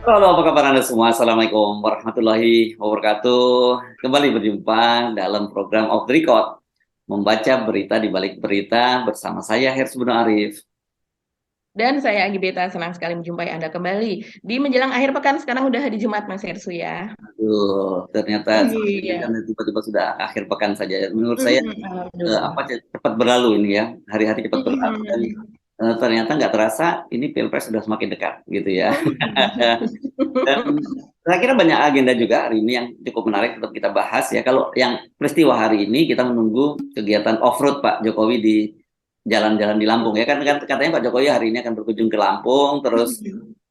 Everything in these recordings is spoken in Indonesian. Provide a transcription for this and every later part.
Halo, apa kabar Anda semua? Assalamualaikum warahmatullahi wabarakatuh. Kembali berjumpa dalam program Off the Record, membaca berita di balik berita bersama saya Hersbuno Arif. Dan saya Agi Beta, senang sekali menjumpai Anda kembali. Di menjelang akhir pekan, sekarang udah hari Jumat, Mas Hersu ya. Aduh, ternyata saat ini kan Iya. tiba-tiba sudah akhir pekan saja. Menurut saya Alhamdulillah. cepat berlalu ini ya, hari-hari cepat berlalu dan Mm-mm. ternyata nggak terasa ini Pilpres sudah semakin dekat gitu ya. Dan saya kira banyak agenda juga hari ini yang cukup menarik untuk kita bahas ya. Kalau yang peristiwa hari ini kita menunggu kegiatan off-road Pak Jokowi di jalan-jalan di Lampung ya kan katanya Pak Jokowi hari ini akan berkunjung ke Lampung terus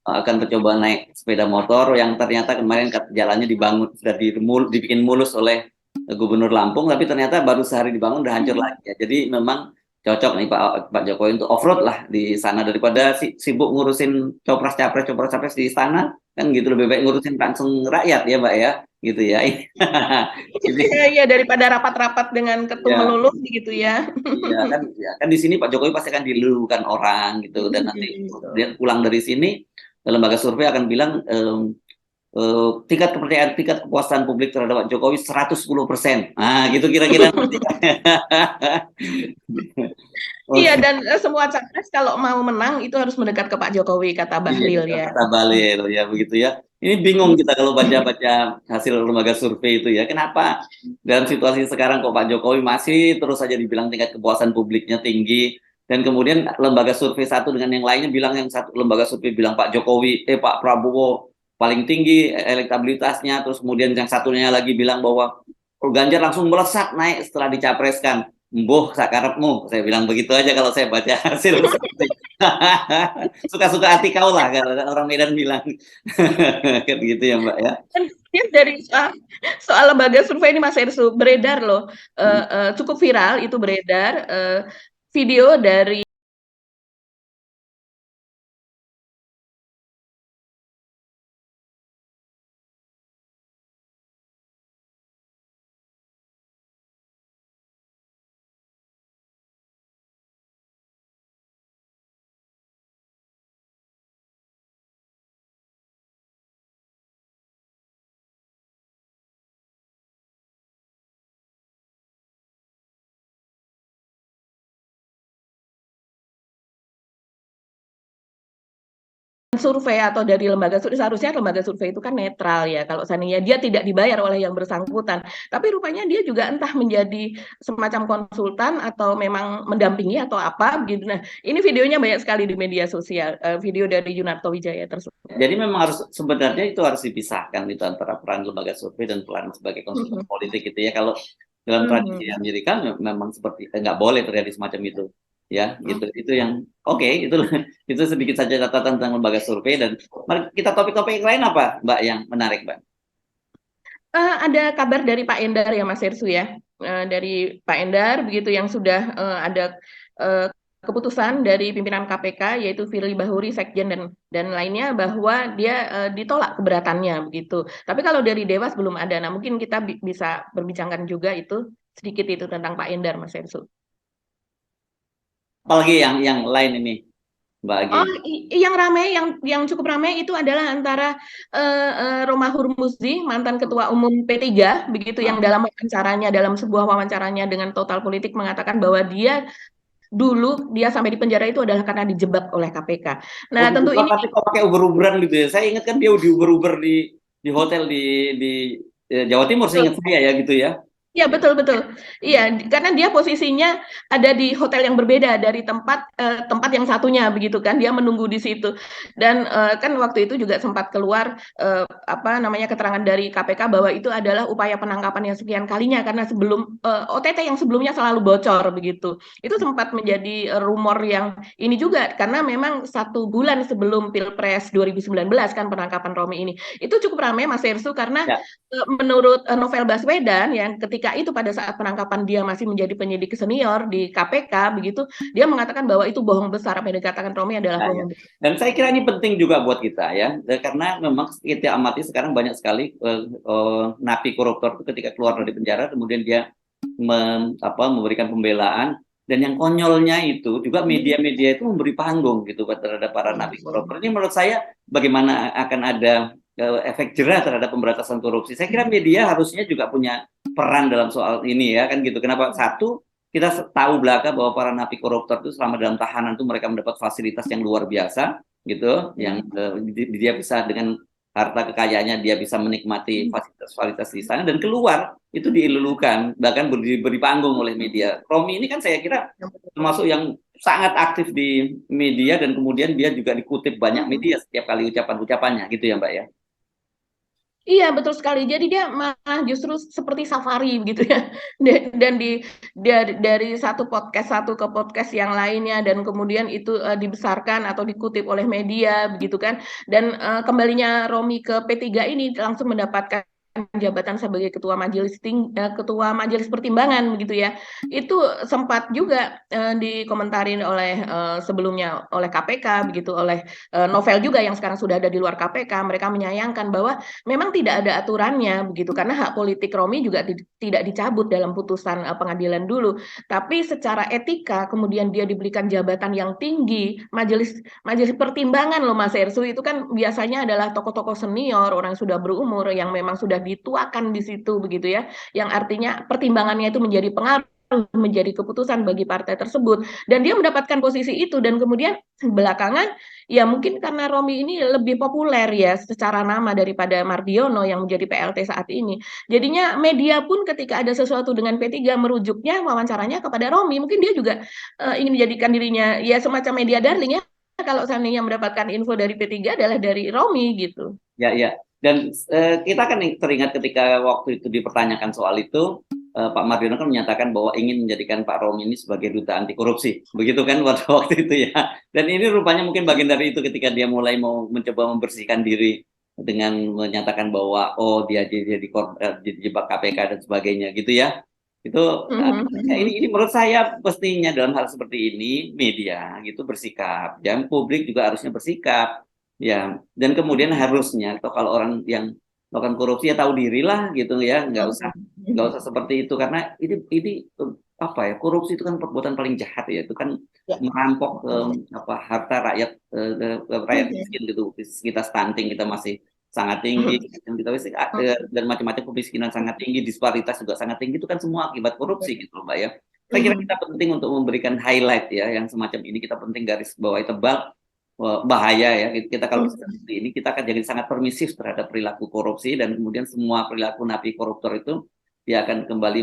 akan mencoba naik sepeda motor yang ternyata kemarin jalannya dibangun sudah dibikin mulus oleh Gubernur Lampung tapi ternyata baru sehari dibangun udah hancur lagi ya. Jadi memang cocok nih Pak Jokowi untuk off-road lah di sana daripada sibuk ngurusin copras-capres di istana kan gitu lebih baik ngurusin langsung rakyat ya Mbak ya gitu ya. Ini Iya, iya, daripada rapat-rapat dengan ketum ya, melulu gitu ya. iya kan ya, kan di sini Pak Jokowi pasti akan dilulukan orang gitu dan nanti dia pulang dari sini lembaga survei akan bilang tingkat kepercayaan tingkat kepuasan publik terhadap Pak Jokowi 110%. Nah, gitu kira-kira nanti. Iya, Oke. dan semua capres kalau mau menang itu harus mendekat ke Pak Jokowi, kata Iya, Bahlil ya. kata Balil ya begitu ya. Ini bingung kita kalau baca-baca hasil lembaga survei itu ya. Kenapa dalam situasi sekarang kok Pak Jokowi masih terus saja dibilang tingkat kepuasan publiknya tinggi dan kemudian lembaga survei satu dengan yang lainnya bilang yang satu lembaga survei bilang Pak Jokowi Pak Prabowo paling tinggi elektabilitasnya terus kemudian yang satunya lagi bilang bahwa Ganjar langsung melesat naik setelah dicapreskan. Mbuh sakarepmu, saya bilang begitu aja kalau saya baca hasil survei. Suka-suka hati kau lah kalau orang Medan bilang kan gitu ya Mbak ya. Kan dia dari soal lembaga survei ini Mas Ersu beredar loh, cukup viral itu beredar video dari survei atau dari lembaga survei. Seharusnya lembaga survei itu kan netral ya, kalau seandainya dia tidak dibayar oleh yang bersangkutan, tapi rupanya dia juga entah menjadi semacam konsultan atau memang mendampingi atau apa gitu. Nah, ini videonya banyak sekali di media sosial, video dari Yunarto Wijaya tersebut. Jadi memang harus sebenarnya itu harus dipisahkan itu antara peran lembaga survei dan peran sebagai konsultan politik gitu ya. Kalau dalam tradisi Amerika memang seperti nggak boleh terjadi semacam itu ya gitu itu yang oke itu itu sedikit saja catatan tentang lembaga survei dan mari kita topik-topik yang lain apa Mbak yang menarik Mbak. Ada kabar dari Pak Endar ya Mas Ersu ya. Dari Pak Endar begitu yang sudah ada eh, keputusan dari pimpinan KPK yaitu Firly Bahuri Sekjen dan lainnya bahwa dia ditolak keberatannya begitu. Tapi kalau dari Dewas belum ada. Nah, mungkin kita bisa berbincangkan juga itu sedikit itu tentang Pak Endar Mas Ersu. Apalagi yang lain ini Mbak Agi. Oh, yang ramai, yang cukup ramai itu adalah antara Romahur Hurmuzi, mantan Ketua Umum P3, begitu yang Nah, dalam wawancaranya, dalam sebuah wawancaranya dengan Total Politik mengatakan bahwa dia sampai di penjara itu adalah karena dijebak oleh KPK. oh Nah, tentu dijebak ini tapi kok pakai uber-uberan gitu ya. Saya ingat kan dia diuber-uber di hotel di Jawa Timur betul. seingat saya ya gitu ya. Iya, betul betul. Iya, karena dia posisinya ada di hotel yang berbeda dari tempat yang satunya begitu kan. Dia menunggu di situ. Dan kan waktu itu juga sempat keluar apa namanya keterangan dari KPK bahwa itu adalah upaya penangkapan yang sekian kalinya karena sebelum OTT yang sebelumnya selalu bocor begitu. Itu sempat menjadi rumor yang ini juga karena memang 1 bulan sebelum Pilpres 2019 kan penangkapan Romi ini. Itu cukup ramai Mas Ersu karena Ya, menurut Novel Baswedan yang ketika itu pada saat penangkapan dia masih menjadi penyidik senior di KPK begitu, dia mengatakan bahwa itu bohong besar apa yang dikatakan Romi adalah ya, ya. bohong besar. Dan saya kira ini penting juga buat kita ya, karena memang kita amati sekarang banyak sekali napi koruptor itu ketika keluar dari penjara kemudian dia memberikan pembelaan Dan yang konyolnya itu juga media-media itu memberi panggung gitu terhadap para napi koruptor. Ini menurut saya bagaimana akan ada efek jerah terhadap pemberantasan korupsi. Saya kira media harusnya juga punya peran dalam soal ini ya kan gitu. Kenapa? Satu, kita tahu belaka bahwa para napi koruptor itu selama dalam tahanan itu mereka mendapat fasilitas yang luar biasa gitu, yang dia bisa dengan harta kekayaannya dia bisa menikmati fasilitas-fasilitas di sana dan keluar itu dielulukan bahkan diberi panggung oleh media. Romi ini kan saya kira termasuk yang sangat aktif di media dan kemudian dia juga dikutip banyak media setiap kali ucapan-ucapannya gitu ya Mbak ya. Iya, betul sekali. Jadi dia malah justru seperti safari gitu ya. Dan dari satu podcast satu ke podcast yang lainnya dan kemudian itu dibesarkan atau dikutip oleh media begitu kan. Dan kembalinya Romi ke P3 ini langsung mendapatkan jabatan sebagai ketua majelis pertimbangan begitu ya. Itu sempat juga dikomentarin oleh sebelumnya oleh KPK begitu, oleh Novel juga yang sekarang sudah ada di luar KPK. Mereka menyayangkan bahwa memang tidak ada aturannya begitu karena hak politik Romi juga tidak dicabut dalam putusan pengadilan dulu, tapi secara etika kemudian dia diberikan jabatan yang tinggi, majelis pertimbangan loh Mas Ersu, itu kan biasanya adalah tokoh-tokoh senior, orang yang sudah berumur yang memang sudah dituakan di situ begitu ya, yang artinya pertimbangannya itu menjadi pengaruh, menjadi keputusan bagi partai tersebut, dan dia mendapatkan posisi itu. Dan kemudian belakangan ya mungkin karena Romi ini lebih populer ya secara nama daripada Mardiono yang menjadi PLT saat ini, jadinya media pun ketika ada sesuatu dengan P3 merujuknya wawancaranya kepada Romi. Mungkin dia juga ingin menjadikan dirinya ya semacam media darling ya, kalau seandainya mendapatkan info dari P3 adalah dari Romi gitu. Ya, ya. Dan kita kan teringat ketika waktu itu dipertanyakan soal itu, Pak Mardiono kan menyatakan bahwa ingin menjadikan Pak Romi ini sebagai duta anti korupsi. Begitu kan waktu itu ya. Dan ini rupanya mungkin bagian dari itu ketika dia mulai mau mencoba membersihkan diri dengan menyatakan bahwa oh dia dijebak KPK dan sebagainya gitu ya. Itu ini menurut saya mestinya dalam hal seperti ini media gitu bersikap, dan publik juga harusnya bersikap. Ya, dan kemudian harusnya atau kalau orang yang melakukan korupsi ya tahu diri lah gitu ya, nggak usah seperti itu karena ini apa ya, korupsi itu kan perbuatan paling jahat ya, itu kan merampok apa harta rakyat rakyat miskin gitu, kita stunting kita masih sangat tinggi dan kita dan macam-macam kemiskinan sangat tinggi, disparitas juga sangat tinggi, itu kan semua akibat korupsi gitu Mbak ya. Saya kira kita penting untuk memberikan highlight ya yang semacam ini, kita penting garis bawahi tebal. Bahaya ya kita kalau seperti ini, kita akan jadi sangat permisif terhadap perilaku korupsi dan kemudian semua perilaku napi koruptor itu dia akan kembali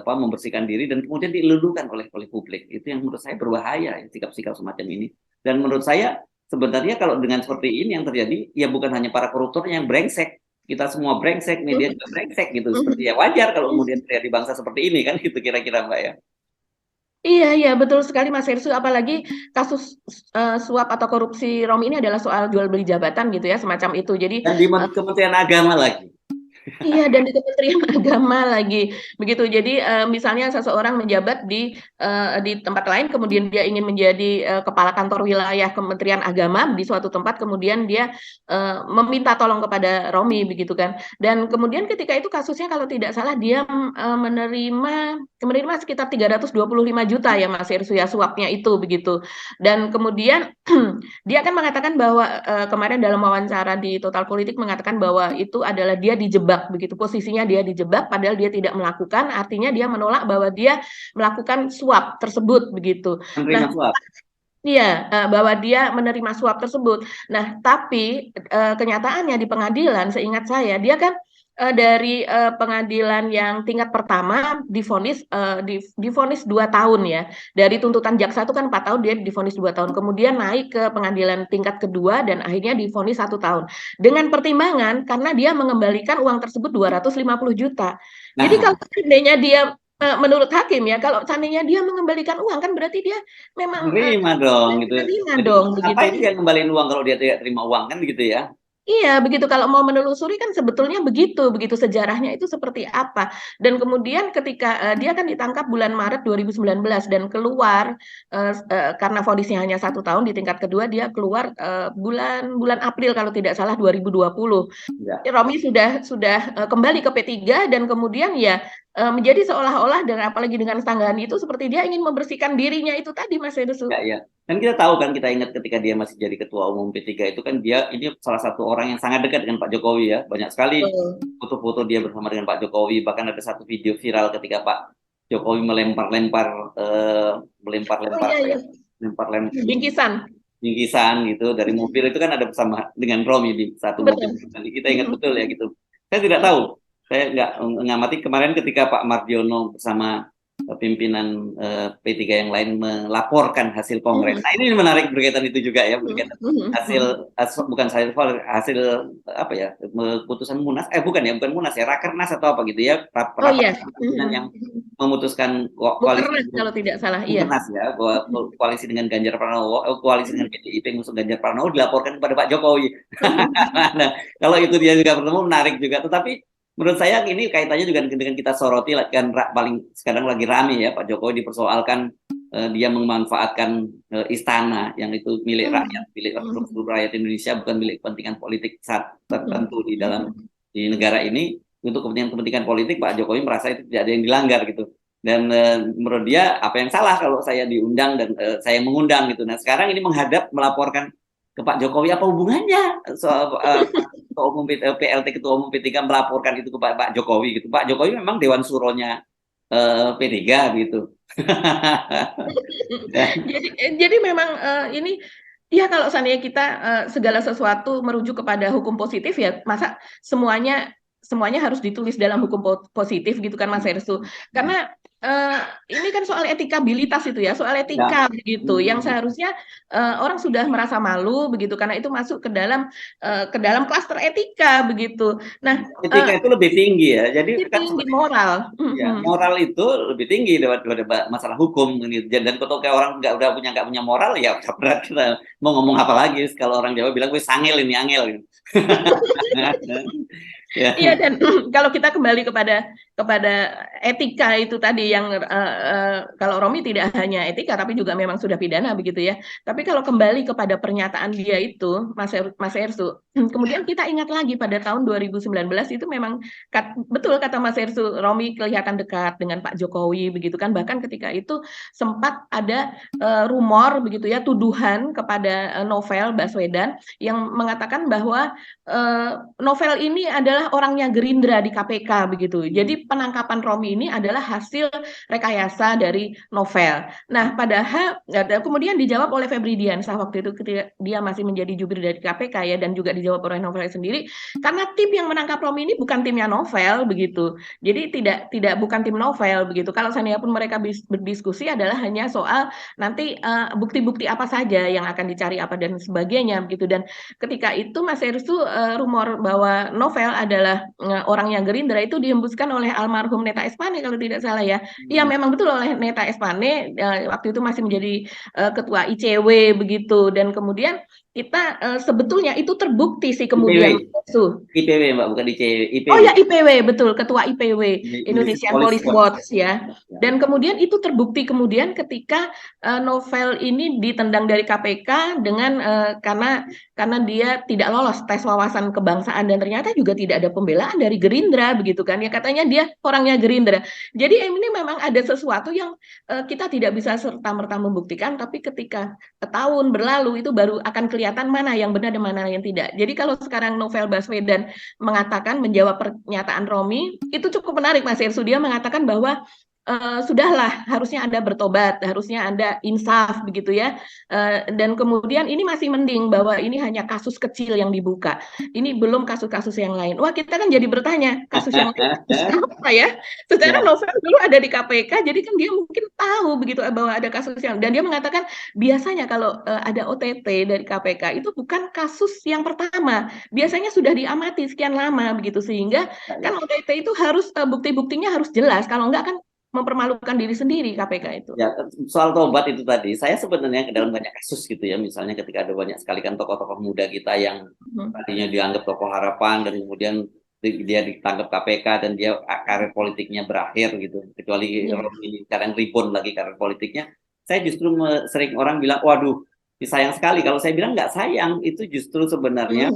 membersihkan diri dan kemudian dilulukan oleh publik. Itu yang menurut saya berbahaya ya, sikap-sikap semacam ini. Dan menurut saya sebenarnya kalau dengan seperti ini yang terjadi ya bukan hanya para koruptor yang brengsek, kita semua brengsek, media juga brengsek gitu. Seperti ya wajar kalau kemudian terjadi bangsa seperti ini kan, itu kira-kira Mbak ya. Iya, betul sekali Mas Hersu. Apalagi kasus suap atau korupsi Romi ini adalah soal jual beli jabatan gitu ya, semacam itu. Jadi dan di Kementerian Agama lagi. Iya, dan di Kementerian Agama lagi begitu. Jadi misalnya seseorang menjabat di tempat lain, kemudian dia ingin menjadi kepala kantor wilayah Kementerian Agama di suatu tempat, kemudian dia meminta tolong kepada Romi begitu kan. Dan kemudian ketika itu kasusnya kalau tidak salah dia menerima sekitar 325 juta ya Mas Irsu ya, suapnya itu begitu. Dan kemudian dia akan mengatakan bahwa kemarin dalam wawancara di Total Politik mengatakan bahwa itu adalah dia dijebak begitu, posisinya dia dijebak padahal dia tidak melakukan, artinya dia menolak bahwa dia melakukan suap tersebut begitu. Menerima suap. Iya, bahwa dia menerima suap tersebut. Nah, tapi kenyataannya di pengadilan seingat saya dia kan dari pengadilan yang tingkat pertama divonis 2 tahun ya. Dari tuntutan jaksa itu kan 4 tahun, dia divonis 2 tahun. Kemudian naik ke pengadilan tingkat kedua dan akhirnya divonis 1 tahun. Dengan pertimbangan karena dia mengembalikan uang tersebut 250 juta. Jadi kalau seandainya dia menurut hakim ya, kalau seandainya dia mengembalikan uang kan berarti dia memang terima dong gitu. terima dong begitu. Ngapain dia ngembaliin uang kalau dia tidak terima uang kan gitu ya? Iya, begitu. Kalau mau menelusuri kan sebetulnya begitu sejarahnya itu seperti apa. Dan kemudian ketika dia kan ditangkap bulan Maret 2019 dan keluar karena vonisnya hanya 1 tahun di tingkat kedua, dia keluar bulan April kalau tidak salah 2020. Ya. Romi sudah kembali ke P3 dan kemudian ya menjadi seolah-olah dan apalagi dengan Sanggani itu seperti dia ingin membersihkan dirinya itu tadi Mas Hersut. Ya. Dan kita tahu kan, kita ingat ketika dia masih jadi ketua umum P3 itu kan dia ini salah satu orang yang sangat dekat dengan Pak Jokowi ya. Banyak sekali foto-foto dia bersama dengan Pak Jokowi. Bahkan ada satu video viral ketika Pak Jokowi melempar-lempar Iya. Bingkisan. bingkisan gitu dari mobil, itu kan ada bersama dengan Romi di satu mobil. Nanti kita ingat betul ya gitu. Saya tidak tahu, saya nggak mengamati kemarin ketika Pak Mardiono bersama pimpinan P3 yang lain melaporkan hasil kongres. Nah ini menarik berkaitan itu juga ya, berkaitan bukan hasil apa ya, keputusan Munas, bukan Munas ya, Rakernas atau apa gitu ya, rapat yang memutuskan koalisi kalau tidak salah, Munas ya, koalisi dengan Ganjar Pranowo, koalisi dengan PDIP mengusung Ganjar Pranowo dilaporkan kepada Pak Jokowi. Nah, kalau itu dia juga bertemu menarik juga, tetapi menurut saya ini kaitannya juga dengan kita soroti kan, paling sekarang lagi rame ya, Pak Jokowi dipersoalkan dia memanfaatkan istana yang itu milik rakyat, milik seluruh rakyat Indonesia, bukan milik kepentingan politik tertentu di negara ini. Untuk kepentingan politik, Pak Jokowi merasa itu tidak ada yang dilanggar gitu. Dan menurut dia apa yang salah kalau saya diundang dan saya mengundang gitu. Nah sekarang ini menghadap melaporkan ke Pak Jokowi, apa hubungannya soal ketua umum PLT ketua umum P3 melaporkan itu ke Pak Jokowi gitu. Pak Jokowi memang dewan suronya P3 gitu. Jadi memang ini ya, kalau seandainya kita segala sesuatu merujuk kepada hukum positif ya, masa semuanya harus ditulis dalam hukum positif gitu kan Mas Hersut. Karena ini kan soal etikabilitas itu ya, soal etika begitu, yang seharusnya orang sudah merasa malu begitu karena itu masuk ke dalam klaster etika begitu. Nah, etika itu lebih tinggi ya, jadi kan tinggi moral. Ya, moral itu lebih tinggi daripada masalah hukum gitu. Dan kalau kayak orang nggak punya moral, ya udah berat, kita mau ngomong apa lagi kalau orang Jawa bilang gue sangil ini angel gitu. Iya, dan kalau kita kembali kepada etika itu tadi yang kalau Romi tidak hanya etika tapi juga memang sudah pidana begitu ya. Tapi kalau kembali kepada pernyataan dia itu, Mas Hersut, kemudian kita ingat lagi pada tahun 2019 itu memang betul kata Mas Hersut, Romi kelihatan dekat dengan Pak Jokowi begitu kan. Bahkan ketika itu sempat ada rumor begitu ya, tuduhan kepada Novel Baswedan yang mengatakan bahwa Novel ini adalah orangnya Gerindra di KPK begitu. Jadi penangkapan Romi ini adalah hasil rekayasa dari Novel. Nah, padahal kemudian dijawab oleh Febri Diansah waktu itu ketika dia masih menjadi jubir dari KPK ya, dan juga dijawab oleh Novel sendiri karena tim yang menangkap Romi ini bukan timnya Novel begitu. Jadi tidak bukan tim Novel begitu. Kalau seandainya pun mereka berdiskusi adalah hanya soal nanti bukti-bukti apa saja yang akan dicari apa dan sebagainya begitu. Dan ketika itu Mas Hersut, rumor bahwa Novel adalah orang yang Gerindra itu dihembuskan oleh almarhum Neta Espane kalau tidak salah ya. Iya, memang betul, oleh Neta Espane waktu itu masih menjadi ketua ICW begitu. Dan kemudian kita sebetulnya itu terbukti sih kemudian. IPW Mbak, bukan ICW. IPW. Oh ya, IPW, betul, ketua IPW, Indonesian Police Watch ya. Dan kemudian itu terbukti kemudian ketika Novel ini ditendang dari KPK dengan karena dia tidak lolos tes wawasan kebangsaan, dan ternyata juga tidak ada pembelaan dari Gerindra begitu kan ya, katanya dia orangnya Gerindra. Jadi ini memang ada sesuatu yang kita tidak bisa serta-merta membuktikan, tapi ketika tahun berlalu itu baru akan kelihatan mana yang benar dan mana yang tidak. Jadi kalau sekarang Novel Baswedan mengatakan, menjawab pernyataan Romi, itu cukup menarik Mas Hersut. Dia mengatakan bahwa sudahlah, harusnya Anda bertobat, harusnya Anda insaf begitu ya. Dan kemudian ini masih mending bahwa ini hanya kasus kecil yang dibuka. Ini belum kasus-kasus yang lain. Wah, kita kan jadi bertanya, kasus yang lain apa ya? Secara Novel dulu ada di KPK, jadi kan dia mungkin tahu begitu bahwa ada kasus yang, dan dia mengatakan biasanya kalau ada OTT dari KPK itu bukan kasus yang pertama. Biasanya sudah diamati sekian lama begitu, sehingga kan OTT itu harus bukti-buktinya harus jelas. Kalau enggak kan mempermalukan diri sendiri KPK itu. Ya, soal tobat itu tadi, saya sebenarnya ke dalam banyak kasus gitu ya, misalnya ketika ada banyak sekali kan tokoh-tokoh muda kita yang tadinya dianggap tokoh harapan dan kemudian dia ditangkap KPK dan dia karir politiknya berakhir gitu, kecuali ini sekarang ribon lagi karir politiknya. Saya justru sering orang bilang, waduh, sayang sekali. Kalau saya bilang nggak sayang, itu justru sebenarnya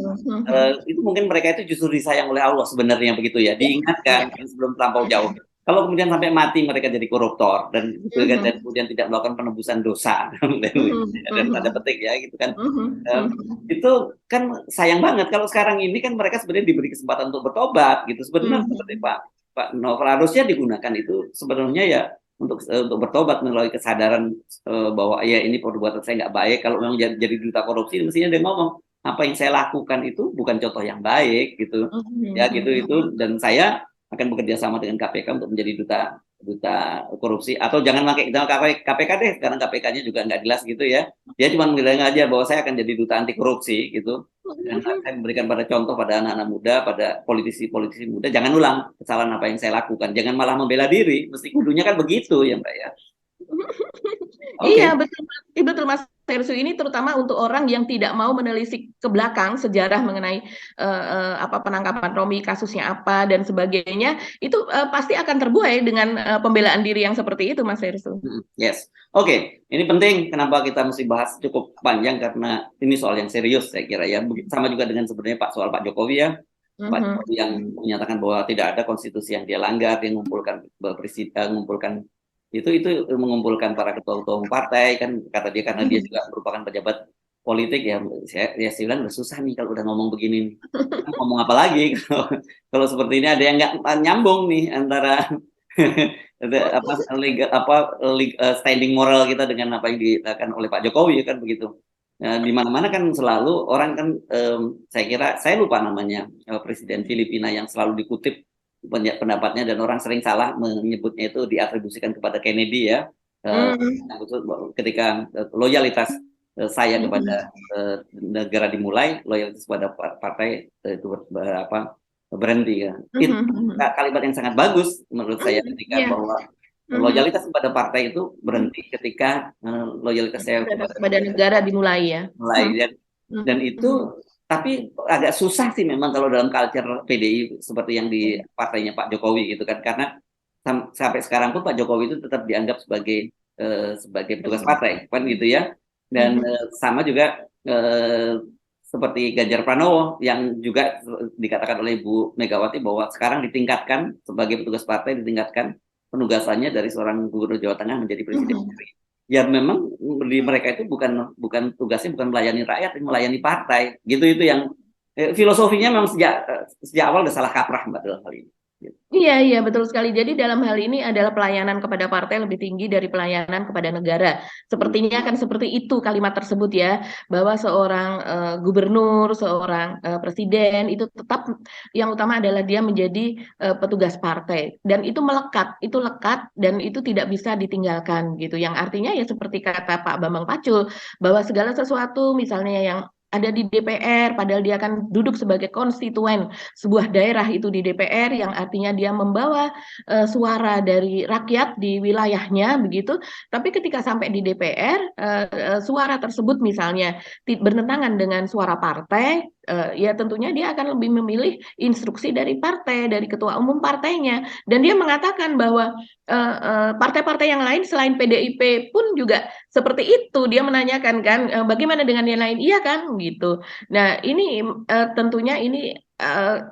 itu mungkin mereka itu justru disayang oleh Allah sebenarnya begitu ya, diingatkan sebelum terlampau jauh. kalau kemudian sampai mati mereka jadi koruptor dan Mhm. kemudian tidak melakukan penebusan dosa Mhm. dan tanda Mhm. petik ya gitu kan. Mhm. Eh, Mhm. itu kan sayang banget kalau sekarang ini kan mereka sebenarnya diberi kesempatan untuk bertobat gitu. Sebenarnya seperti Mhm. Pak Novel harusnya digunakan itu sebenarnya ya untuk bertobat melalui kesadaran bahwa ya ini perbuatan saya nggak baik. Kalau memang jadi duta korupsi mestinya dia ngomong apa yang saya lakukan itu bukan contoh yang baik gitu ya gitu itu, Mhm. dan saya akan bekerja sama dengan KPK untuk menjadi duta duta korupsi, atau jangan pakai jangan KPK deh, karena KPK-nya juga nggak jelas gitu ya. Dia cuma bilang aja bahwa saya akan jadi duta anti korupsi gitu, dan Mhm. saya memberikan pada contoh pada anak-anak muda, pada politisi-politisi muda, jangan ulang kesalahan apa yang saya lakukan, jangan malah membela diri, mesti kudunya kan begitu ya Mbak ya. Iya, Oke. betul, betul Mas Tersu, ini terutama untuk orang yang tidak mau menelisik ke belakang sejarah mengenai apa penangkapan Romi, kasusnya apa dan sebagainya, itu pasti akan terbuai dengan pembelaan diri yang seperti itu, Mas Tersu. Yes. Oke, ini penting. Kenapa kita mesti bahas cukup panjang, karena ini soal yang serius saya kira ya. Sama juga dengan sebenarnya soal Pak Jokowi ya. Pak Mhm. Jokowi yang menyatakan bahwa tidak ada konstitusi yang dia langgar, dia mengumpulkan itu mengumpulkan para ketua-ketua umum partai kan, kata dia, karena dia juga merupakan pejabat politik ya. Saya bilang udah susah nih kalau udah ngomong begini. Ngomong apa lagi kalau seperti ini, ada yang nggak nyambung nih antara apa standing moral kita dengan apa yang dilakukan oleh Pak Jokowi kan begitu. Nah, di mana-mana kan selalu orang kan, saya kira saya lupa namanya, presiden Filipina yang selalu dikutip pendapatnya, dan orang sering salah menyebutnya itu diatribusikan kepada Kennedy ya. Eh, Mhm. ketika loyalitas saya Mhm. kepada negara dimulai, loyalitas kepada partai itu apa berhenti ya. Itu Mhm. Mhm. kalimat yang sangat bagus menurut saya, Mhm. ketika Iya. bahwa Mhm. loyalitas kepada partai itu berhenti ketika loyalitas saya kepada Kepada negara dimulai ya. mulai, Mhm. dan Mhm. itu tapi agak susah sih memang kalau dalam culture PDI seperti yang di partainya Pak Jokowi gitu kan, karena sampai sekarang pun Pak Jokowi itu tetap dianggap sebagai petugas Presiden. partai kan gitu ya, dan Mhm. sama juga seperti Ganjar Pranowo yang juga dikatakan oleh Bu Megawati bahwa sekarang ditingkatkan sebagai petugas partai, ditingkatkan penugasannya dari seorang gubernur Jawa Tengah menjadi presiden. Mhm. Ya memang di mereka itu bukan bukan tugasnya bukan melayani rakyat, tapi melayani partai. Gitu itu yang filosofinya memang sejak awal udah salah kaprah Mbak dalam hal ini. Gitu. Iya, iya, betul sekali. Jadi dalam hal ini adalah pelayanan kepada partai lebih tinggi dari pelayanan kepada negara. Hmm. Sepertinya kan seperti itu kalimat tersebut ya, bahwa seorang gubernur, seorang presiden itu tetap yang utama adalah dia menjadi petugas partai, dan itu lekat dan itu tidak bisa ditinggalkan gitu. Yang artinya ya seperti kata Pak Bambang Pacul, bahwa segala sesuatu misalnya yang ada di DPR, padahal dia akan duduk sebagai konstituen sebuah daerah itu di DPR, yang artinya dia membawa suara dari rakyat di wilayahnya begitu, tapi ketika sampai di DPR suara tersebut misalnya bertentangan dengan suara partai, ya tentunya dia akan lebih memilih instruksi dari partai, dari ketua umum partainya, dan dia mengatakan bahwa partai-partai yang lain selain PDIP pun juga seperti itu. Dia menanyakan kan, bagaimana dengan yang lain, iya kan gitu. Nah ini tentunya ini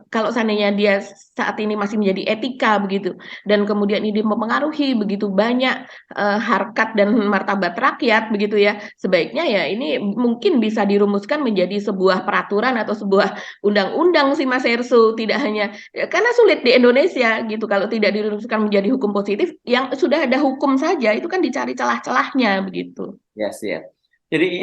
kalau seandainya dia saat ini masih menjadi etika begitu, dan kemudian ini mempengaruhi begitu banyak harkat dan martabat rakyat begitu ya, sebaiknya ya ini mungkin bisa dirumuskan menjadi sebuah peraturan atau sebuah undang-undang sih Mas Hersu, tidak hanya ya, karena sulit di Indonesia gitu kalau tidak dirumuskan menjadi hukum positif, yang sudah ada hukum saja itu kan dicari celah-celahnya begitu. Yes, ya. Jadi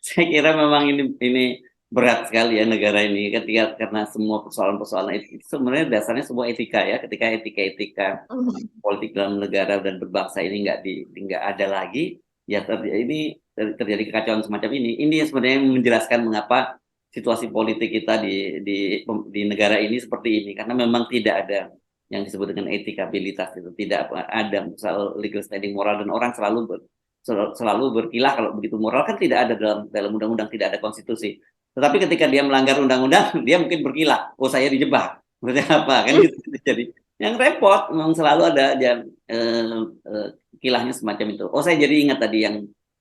saya kira memang ini berat sekali ya negara ini, ketika karena semua persoalan-persoalan itu sebenarnya dasarnya semua etika ya. Ketika etika-etika Mhm. politik dalam negara dan berbangsa ini nggak ada lagi, ya ini terjadi kekacauan semacam ini. Ini sebenarnya menjelaskan mengapa situasi politik kita di negara ini seperti ini, karena memang tidak ada yang disebut dengan etikabilitas, itu tidak ada soal legal standing moral, dan orang selalu berkilah kalau begitu. Moral kan tidak ada dalam undang-undang, tidak ada konstitusi. Tetapi ketika dia melanggar undang-undang, dia mungkin berkilah, oh saya dijebak, maksudnya apa kan gitu. Jadi yang repot memang selalu ada aja kilahnya semacam itu. Oh saya jadi ingat tadi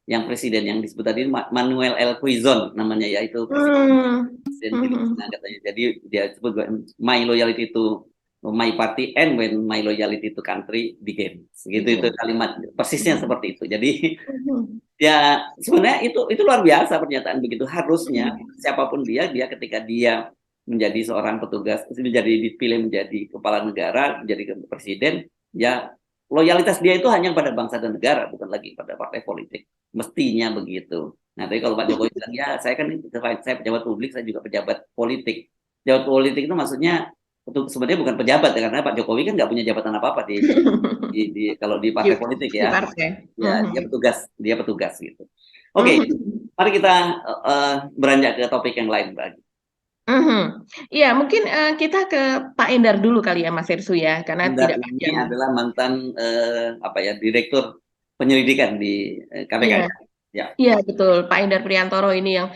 yang presiden yang disebut tadi Manuel L. Quizon namanya, yaitu presiden Hmm. Filipina Mhm. katanya. Jadi dia sebut my loyalty to my party end when my loyalty to country begins. Gitu itu Begin. kalimat persisnya seperti itu. Jadi Mhm. ya sebenarnya itu luar biasa pernyataan begitu. Harusnya Mhm. siapapun dia ketika dia menjadi seorang petugas, menjadi dipilih menjadi kepala negara, menjadi presiden, ya loyalitas dia itu hanya pada bangsa dan negara, bukan lagi pada partai politik. Mestinya begitu. Nah, tapi kalau Pak Jokowi bilang, ya saya kan saya pejabat publik, saya juga pejabat politik. Pejabat politik itu maksudnya sebenarnya bukan pejabat ya, karena Pak Jokowi kan nggak punya jabatan apa-apa kalau di Di partai politik di ya. partai. Ya, Mhm. dia petugas gitu. Oke, Mhm. mari kita beranjak ke topik yang lain, Mbak. Mhm. Iya, mungkin, kita ke Pak Endar dulu kali ya, Mas Herssu ya, karena Endar tidak ini panjang. adalah mantan apa ya, direktur penyelidikan di KPK Iya. ya. Ya. Iya betul, Pak Endar Priantoro ini yang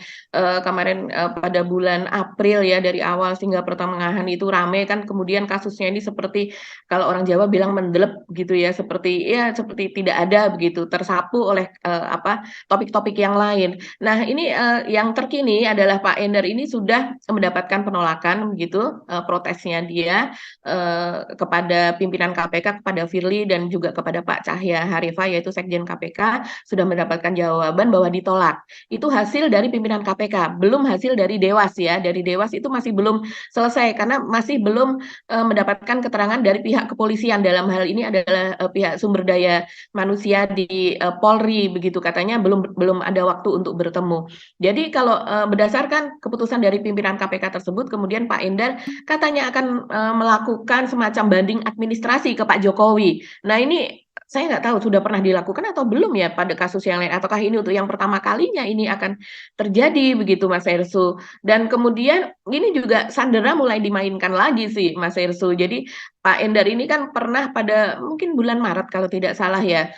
kemarin pada bulan April ya dari awal hingga pertengahan itu rame kan, kemudian kasusnya ini seperti kalau orang Jawa bilang mendelep gitu ya, seperti tidak ada begitu, tersapu oleh apa topik-topik yang lain. Nah ini yang terkini adalah Pak Endar ini sudah mendapatkan penolakan begitu, protesnya dia kepada pimpinan KPK, kepada Firly dan juga kepada Pak Cahya Harifa yaitu Sekjen KPK sudah mendapatkan jawaban bahwa ditolak. Itu hasil dari pimpinan KPK, belum hasil dari Dewas ya. Dari Dewas itu masih belum selesai karena masih belum mendapatkan keterangan dari pihak kepolisian. Dalam hal ini adalah pihak sumber daya manusia di Polri begitu katanya belum ada waktu untuk bertemu. Jadi kalau berdasarkan keputusan dari pimpinan KPK tersebut, kemudian Pak Endar katanya akan melakukan semacam banding administrasi ke Pak Jokowi. Nah ini saya nggak tahu sudah pernah dilakukan atau belum ya pada kasus yang lain, ataukah ini untuk yang pertama kalinya ini akan terjadi begitu Mas Herssu. Dan kemudian ini juga sandera mulai dimainkan lagi sih Mas Herssu. Jadi Pak Endar ini kan pernah pada mungkin bulan Maret kalau tidak salah ya,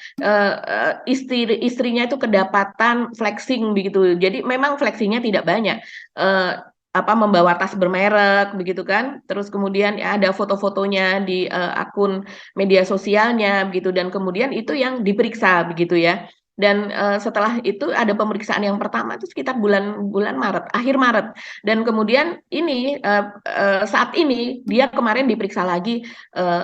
istrinya itu kedapatan flexing begitu. Jadi memang flexingnya tidak banyak. Eh, apa membawa tas bermerek begitu kan, terus kemudian ya ada foto-fotonya di akun media sosialnya begitu dan kemudian itu yang diperiksa begitu ya. Dan setelah itu ada pemeriksaan yang pertama itu sekitar bulan Maret, akhir Maret. Dan kemudian ini saat ini dia kemarin diperiksa lagi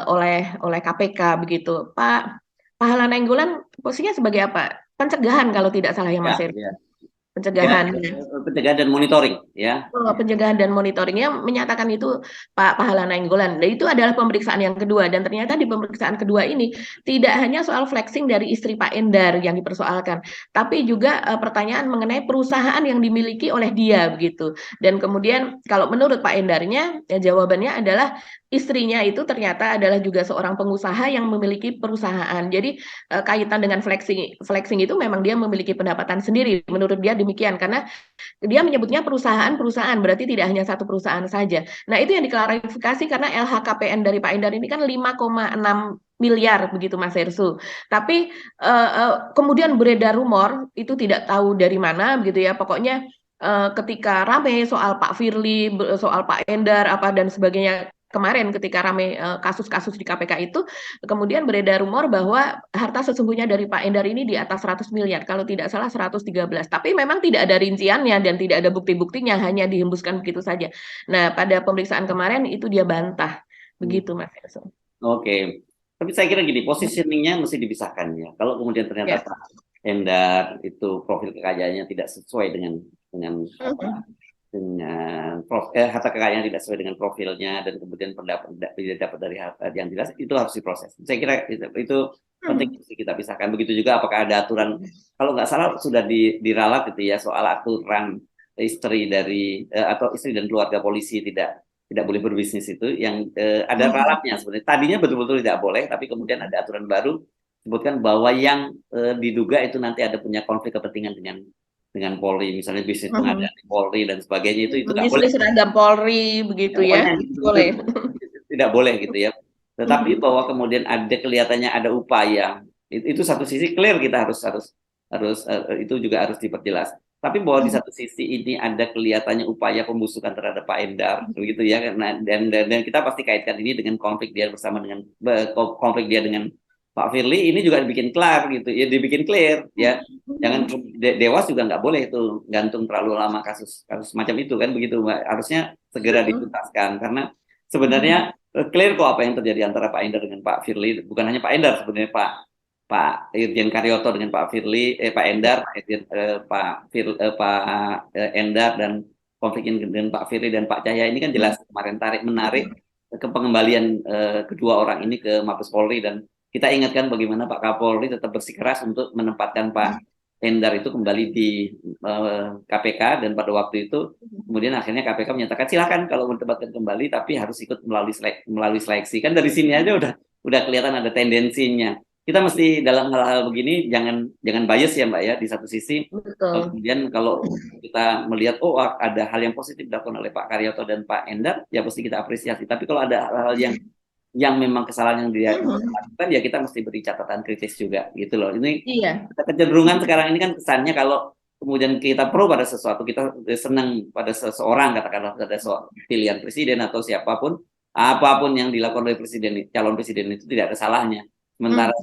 oleh KPK begitu. Pak Pahala Nainggolan posisinya sebagai apa? Pencegahan kalau tidak salah ya Mas Ya, Heru. ya. Ya, Pencegahan. pencegahan dan monitoring ya. Pencegahan dan monitoringnya menyatakan itu Pak Pahala Nainggolan. Dan itu adalah pemeriksaan yang kedua. Dan ternyata di pemeriksaan kedua ini tidak hanya soal flexing dari istri Pak Endar yang dipersoalkan, tapi juga pertanyaan mengenai perusahaan yang dimiliki oleh dia begitu. Dan kemudian kalau menurut Pak Endarnya, ya jawabannya adalah istrinya itu ternyata adalah juga seorang pengusaha yang memiliki perusahaan. Jadi kaitan dengan flexing itu memang dia memiliki pendapatan sendiri. Menurut dia demikian karena dia menyebutnya perusahaan-perusahaan, berarti tidak hanya satu perusahaan saja. Nah, itu yang diklarifikasi karena LHKPN dari Pak Endar ini kan 5,6 miliar begitu Mas Herssu. Tapi kemudian beredar rumor itu tidak tahu dari mana begitu ya. Pokoknya ketika rame soal Pak Firly, soal Pak Endar apa dan sebagainya kemarin ketika rame kasus-kasus di KPK itu kemudian beredar rumor bahwa harta sesungguhnya dari Pak Endar ini di atas 100 miliar, kalau tidak salah 113. Tapi memang tidak ada rinciannya dan tidak ada bukti-buktinya, hanya dihembuskan begitu saja. Nah, pada pemeriksaan kemarin itu dia bantah. Hmm. Begitu, Mas Erso. Oke. Tapi saya kira gini, positioningnya mesti dipisahkan ya. Kalau kemudian ternyata Ya. Pak Endar itu profil kekayaannya tidak sesuai dengan apa harta kekayaan tidak sesuai dengan profilnya dan kemudian pendapat tidak dapat dari harta yang jelas, itu harus diproses. Saya kira itu penting kita pisahkan. Begitu juga apakah ada aturan, kalau nggak salah sudah diralat gitu ya soal aturan istri dari atau istri dan keluarga polisi tidak boleh berbisnis itu yang ada ralatnya sebenarnya. Tadinya betul-betul tidak boleh, tapi kemudian ada aturan baru sebutkan bahwa yang diduga itu nanti ada punya konflik kepentingan dengan Polri, misalnya bisnis pengadaan Polri dan sebagainya itu nggak boleh. Bisnis seragam Polri begitu Pokoknya ya, itu boleh. tidak boleh gitu ya. Tetapi bahwa kemudian ada kelihatannya ada upaya, itu satu sisi clear kita harus itu juga harus diperjelas. Tapi bahwa di satu sisi ini ada kelihatannya upaya pembusukan terhadap Pak Endar, begitu ya, karena dan kita pasti kaitkan ini dengan konflik dia bersama dengan konflik dia dengan Pak Firly, ini juga dibikin clear gitu ya, dibikin clear ya. Jangan Dewas juga nggak boleh itu gantung terlalu lama kasus macam itu kan begitu Mbak. Harusnya segera dituntaskan karena sebenarnya clear kok apa yang terjadi antara Pak Endar dengan Pak Firly. Bukan hanya Pak Endar sebenarnya, Pak Irjen Karyoto dengan Pak Firly, Pak Endar, Pak Endar, dan konflik dengan Pak Firly dan Pak Cahya ini kan jelas kemarin menarik ke pengembalian kedua orang ini ke Mabes Polri, dan kita ingatkan bagaimana Pak Kapolri tetap bersikeras untuk menempatkan Pak Endar itu kembali di KPK, dan pada waktu itu kemudian akhirnya KPK menyatakan silakan kalau mau ditempatkan kembali, tapi harus ikut melalui seleksi. Kan dari sini aja udah kelihatan ada tendensinya. Kita mesti dalam hal-hal begini jangan bias ya Mbak ya. Di satu sisi kemudian kalau kita melihat ada hal yang positif dilakukan oleh Pak Karyoto dan Pak Endar, ya pasti kita apresiasi. Tapi kalau ada hal-hal yang memang kesalahan yang dia lakukan, ya kita mesti beri catatan kritis juga gitu loh. Ini kecenderungan sekarang ini kan kesannya kalau kemudian kita pro pada sesuatu, kita senang pada seseorang, katakanlah ada pilihan presiden atau siapapun, apapun yang dilakukan oleh calon presiden itu tidak ada salahnya. Sementara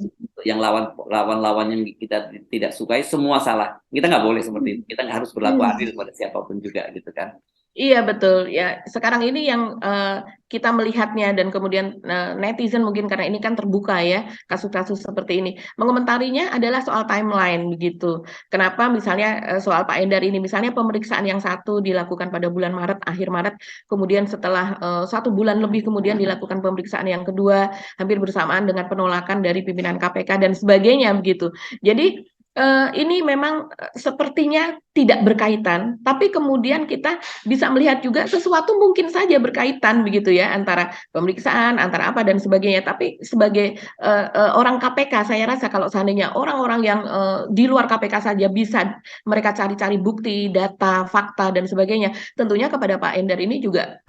yang lawan yang kita tidak sukai semua salah. Kita nggak boleh seperti itu. Kita nggak harus berlaku adil pada siapapun juga gitu kan. Iya betul ya. Sekarang ini yang kita melihatnya, dan kemudian netizen mungkin karena ini kan terbuka ya kasus-kasus seperti ini, mengomentarinya adalah soal timeline begitu. Kenapa misalnya soal Pak Endar ini, misalnya pemeriksaan yang satu dilakukan pada bulan Maret, akhir Maret, kemudian setelah 1 bulan lebih kemudian dilakukan pemeriksaan yang kedua hampir bersamaan dengan penolakan dari pimpinan KPK dan sebagainya begitu. Jadi ini memang sepertinya tidak berkaitan, tapi kemudian kita bisa melihat juga sesuatu mungkin saja berkaitan begitu ya, antara pemeriksaan, antara apa dan sebagainya. Tapi sebagai orang KPK, saya rasa kalau seandainya orang-orang yang di luar KPK saja bisa mereka cari-cari bukti, data, fakta dan sebagainya, tentunya kepada Pak Endar ini juga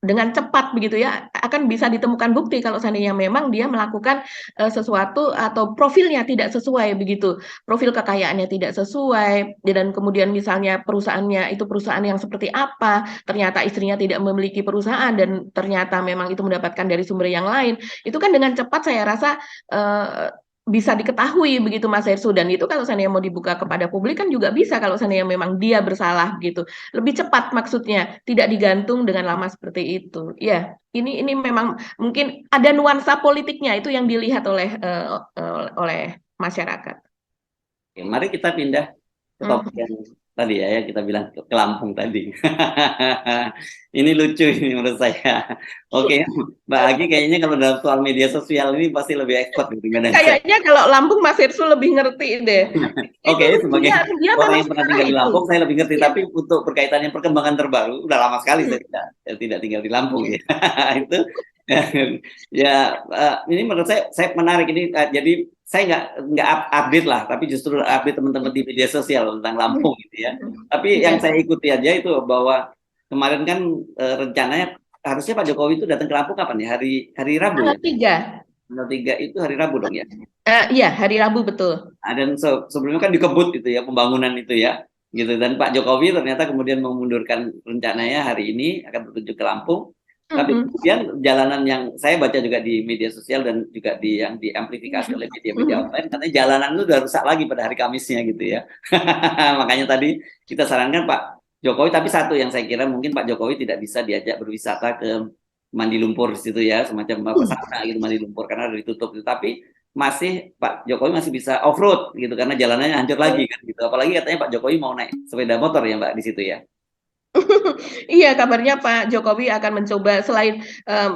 dengan cepat begitu ya akan bisa ditemukan bukti kalau seandainya memang dia melakukan sesuatu atau profilnya tidak sesuai begitu, profil kekayaannya tidak sesuai, dan kemudian misalnya perusahaannya itu perusahaan yang seperti apa, ternyata istrinya tidak memiliki perusahaan dan ternyata memang itu mendapatkan dari sumber yang lain, itu kan dengan cepat saya rasa bisa diketahui begitu Mas Hersu, dan itu kalau seandainya mau dibuka kepada publik kan juga bisa kalau seandainya memang dia bersalah gitu. Lebih cepat maksudnya, tidak digantung dengan lama seperti itu. Ya, ini memang mungkin ada nuansa politiknya itu yang dilihat oleh masyarakat. Oke, mari kita pindah ke topik yang tadi ya, kita bilang ke Lampung tadi. Ini lucu ini menurut saya. Oke, Mbak Agi kayaknya kalau dalam soal media sosial ini pasti lebih expert daripada saya. Kayaknya kalau Lampung Mas Hersu lebih ngerti deh. Oke, sebagai orang yang pernah tinggal di Lampung, saya lebih ngerti. Tapi untuk berkaitan yang perkembangan terbaru, udah lama sekali saya tidak tinggal di Lampung ya. Itu ya ini menurut saya menarik ini. Jadi saya nggak update lah, tapi justru update teman-teman di media sosial tentang Lampung gitu ya. Tapi yang saya ikuti aja itu bahwa kemarin kan rencananya harusnya Pak Jokowi itu datang ke Lampung kapan ya? Hari Rabu ya? Tanggal 3 itu hari Rabu dong ya? Iya, hari Rabu betul. Dan sebelumnya kan dikebut gitu ya pembangunan itu ya, gitu. Dan Pak Jokowi ternyata kemudian memundurkan rencananya hari ini akan berkunjung ke Lampung. Tapi kemudian jalanan yang saya baca juga di media sosial dan juga yang diamplifikasi oleh media-media online, katanya jalanan itu udah rusak lagi pada hari Kamisnya gitu ya. Makanya tadi kita sarankan Pak Jokowi, tapi satu yang saya kira mungkin Pak Jokowi tidak bisa diajak berwisata ke Mandi Lumpur di situ ya, semacam pesona gitu Mandi Lumpur karena udah ditutup. Tapi masih Pak Jokowi masih bisa off road gitu karena jalanannya hancur lagi kan gitu. Apalagi katanya Pak Jokowi mau naik sepeda motor ya Mbak di situ ya. Iya, kabarnya Pak Jokowi akan mencoba selain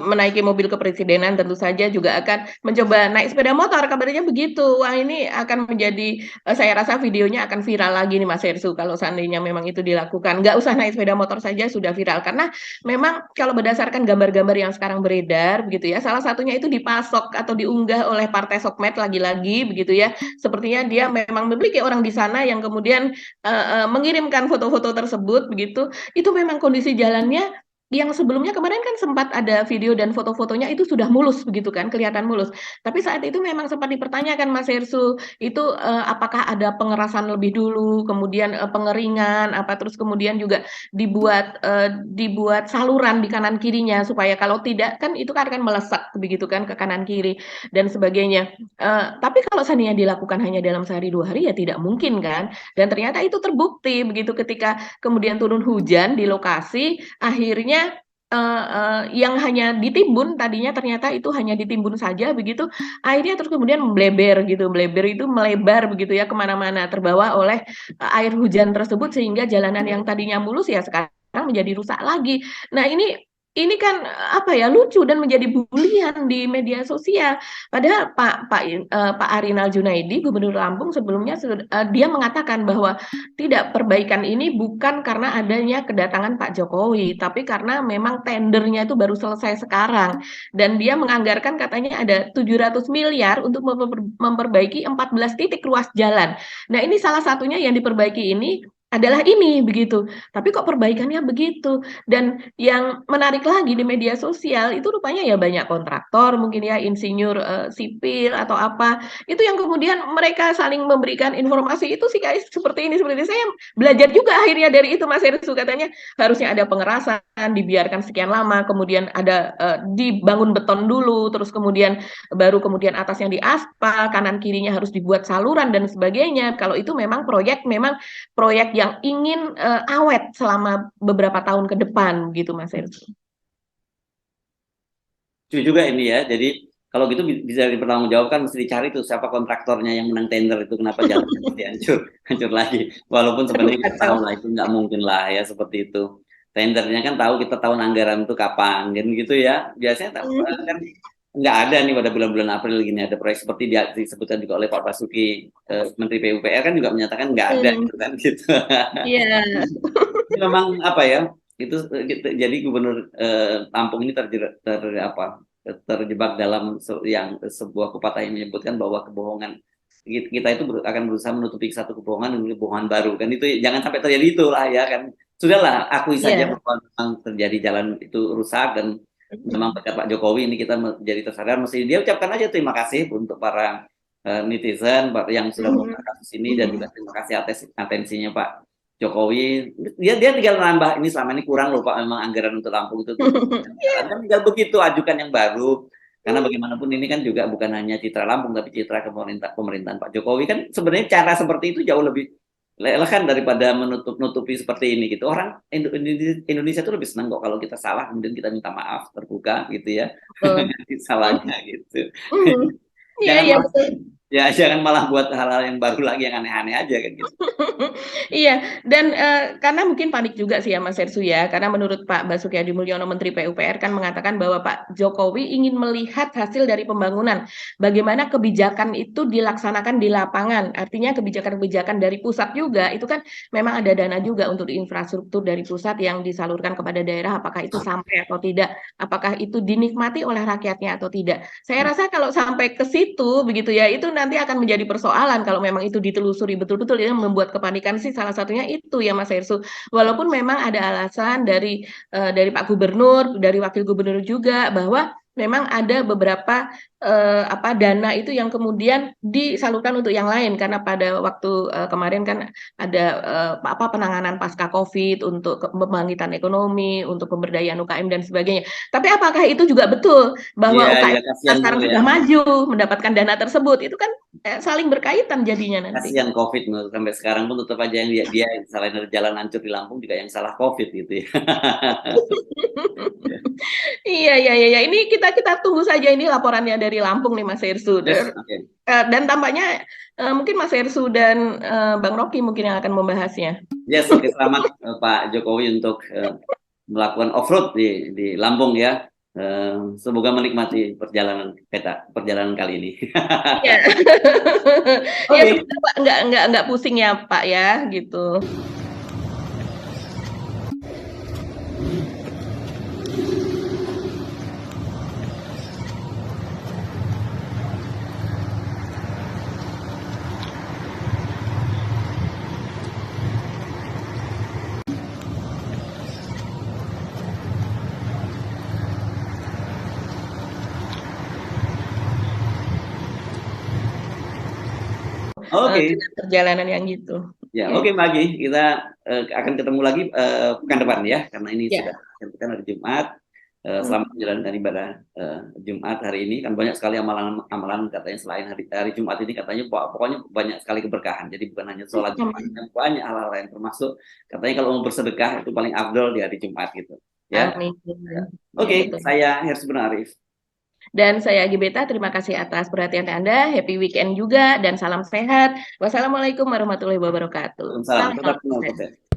menaiki mobil kepresidenan, tentu saja juga akan mencoba naik sepeda motor. Kabarnya begitu. Wah, ini akan menjadi, saya rasa videonya akan viral lagi nih Mas Hersu kalau seandainya memang itu dilakukan. Nggak usah naik sepeda motor saja sudah viral. Karena memang kalau berdasarkan gambar-gambar yang sekarang beredar, begitu ya, salah satunya itu dipasok atau diunggah oleh Partai Sokmed lagi-lagi, begitu ya. Sepertinya dia memang memiliki orang di sana yang kemudian mengirimkan foto-foto tersebut, begitu. Itu memang kondisi jalannya yang sebelumnya kemarin kan sempat ada video dan foto-fotonya itu sudah mulus begitu kan, kelihatan mulus. Tapi saat itu memang sempat dipertanyakan Mas Hersu, itu apakah ada pengerasan lebih dulu, kemudian pengeringan, terus kemudian juga dibuat saluran di kanan kirinya supaya kalau tidak kan itu kan akan melesak begitu kan ke kanan kiri dan sebagainya. Tapi kalau seandainya dilakukan hanya dalam sehari 2 hari ya tidak mungkin kan. Dan ternyata itu terbukti begitu ketika kemudian turun hujan di lokasi, akhirnya yang hanya ditimbun tadinya ternyata itu hanya ditimbun saja begitu, airnya terus kemudian bleber gitu, bleber itu melebar begitu ya kemana-mana, terbawa oleh air hujan tersebut sehingga jalanan yang tadinya mulus ya sekarang menjadi rusak lagi. Nah ini kan apa ya, lucu dan menjadi bulian di media sosial. Padahal Pak Arinal Junaidi, Gubernur Lampung sebelumnya dia mengatakan bahwa tidak, perbaikan ini bukan karena adanya kedatangan Pak Jokowi, tapi karena memang tendernya itu baru selesai sekarang. Dan dia menganggarkan katanya ada 700 miliar untuk memperbaiki 14 titik ruas jalan. Nah, ini salah satunya yang diperbaiki ini adalah ini begitu. Tapi kok perbaikannya begitu? Dan yang menarik lagi di media sosial itu rupanya ya banyak kontraktor, mungkin ya insinyur sipil atau apa. Itu yang kemudian mereka saling memberikan informasi itu sih guys seperti ini seperti ini. Saya belajar juga akhirnya dari itu Mas Heru, katanya harusnya ada pengerasan, dibiarkan sekian lama, kemudian ada dibangun beton dulu, terus kemudian baru kemudian atasnya diaspal, kanan kirinya harus dibuat saluran dan sebagainya. Kalau itu memang proyek yang ingin awet selama beberapa tahun ke depan gitu Mas Heru. Lucu juga ini ya. Jadi kalau gitu bisa dipertanggungjawabkan, mesti dicari tuh siapa kontraktornya yang menang tender itu, kenapa jalan mesti hancur lagi. Walaupun sebenarnya kita tahu lah itu nggak mungkin lah ya seperti itu. Tendernya kan tahu, kita tahun anggaran itu kapan kan gitu ya. Biasanya kan nggak ada nih pada bulan-bulan April gini ada proyek seperti disebutkan juga oleh Pak Basuki, Menteri PUPR kan juga menyatakan nggak ada gitu kan gitu. Iya. Ini memang apa ya, itu jadi Gubernur Lampung ini terjebak dalam sebuah pepatah yang menyebutkan bahwa kebohongan kita itu akan berusaha menutupi satu kebohongan dengan kebohongan baru kan, itu jangan sampai terjadi itulah ya kan. Sudahlah, akui saja bahwa memang terjadi jalan itu rusak dan memang berkat Pak Jokowi ini kita menjadi tersadar, mesti dia ucapkan aja terima kasih untuk para netizen yang sudah mengungkap kasus ini, dan juga terima kasih atas atensinya Pak Jokowi. Dia tinggal nambah, ini selama ini kurang loh Pak, memang anggaran untuk Lampung itu kan tinggal begitu, ajukan yang baru. Karena bagaimanapun ini kan juga bukan hanya citra Lampung tapi citra pemerintahan Pak Jokowi, kan sebenarnya cara seperti itu jauh lebih elegan daripada menutupi seperti ini gitu. Orang Indonesia itu lebih senang kok kalau kita salah kemudian kita minta maaf terbuka gitu ya. Salahnya gitu. Iya, Jangan malah buat hal-hal yang baru lagi, yang aneh-aneh aja kan gitu. Iya, dan karena mungkin panik juga sih ya Mas Hersu ya, karena menurut Pak Basuki Hadi Mulyono Menteri PUPR kan mengatakan bahwa Pak Jokowi ingin melihat hasil dari pembangunan, bagaimana kebijakan itu dilaksanakan di lapangan. Artinya kebijakan-kebijakan dari pusat juga itu kan memang ada dana juga untuk infrastruktur dari pusat yang disalurkan kepada daerah, apakah itu sampai atau tidak, apakah itu dinikmati oleh rakyatnya atau tidak. Saya rasa kalau sampai ke situ begitu ya, itu nanti akan menjadi persoalan kalau memang itu ditelusuri betul-betul ya, membuat kepanikan sih salah satunya itu ya Mas Hersu. Walaupun memang ada alasan dari Pak Gubernur, dari Wakil Gubernur juga bahwa memang ada beberapa dana itu yang kemudian disalurkan untuk yang lain, karena pada waktu kemarin kan ada penanganan pasca Covid untuk pembangkitan ekonomi, untuk pemberdayaan UKM dan sebagainya. Tapi apakah itu juga betul bahwa UKM sekarang sudah maju mendapatkan dana tersebut? Itu kan saling berkaitan jadinya nanti. Kasihan Covid sampai sekarang pun tetap aja yang dia selain dari jalan hancur di Lampung juga yang salah Covid gitu ya. Iya. Ini kita tunggu saja ini laporannya dari Lampung nih Mas Hersu. Okay. Dan tampaknya mungkin Mas Hersu dan Bang Rocky mungkin yang akan membahasnya. Yes, selamat Pak Jokowi untuk melakukan off-road di Lampung ya. Semoga menikmati perjalanan kali ini. Ya, nggak pusing ya Pak ya gitu. Perjalanan yang gitu. Ya, oke Magi, kita akan ketemu lagi pekan depan ya, karena ini sudah hari Jumat. Selamat menjalankan ibadah Jumat hari ini, kan banyak sekali amalan katanya selain hari Jumat ini, katanya pokoknya banyak sekali keberkahan. Jadi bukan hanya sholat Jumat, banyak hal-hal yang termasuk katanya kalau mau bersedekah itu paling afdol di hari Jumat gitu. Ya. Amin. Ya. Ya, Oke, betul. saya Hersbun Arif. Dan saya Gibeta, terima kasih atas perhatian Anda. Happy weekend juga dan salam sehat. Wassalamualaikum warahmatullahi wabarakatuh. Waalaikumsalam. Salam Tetap kenal sehat. Kote.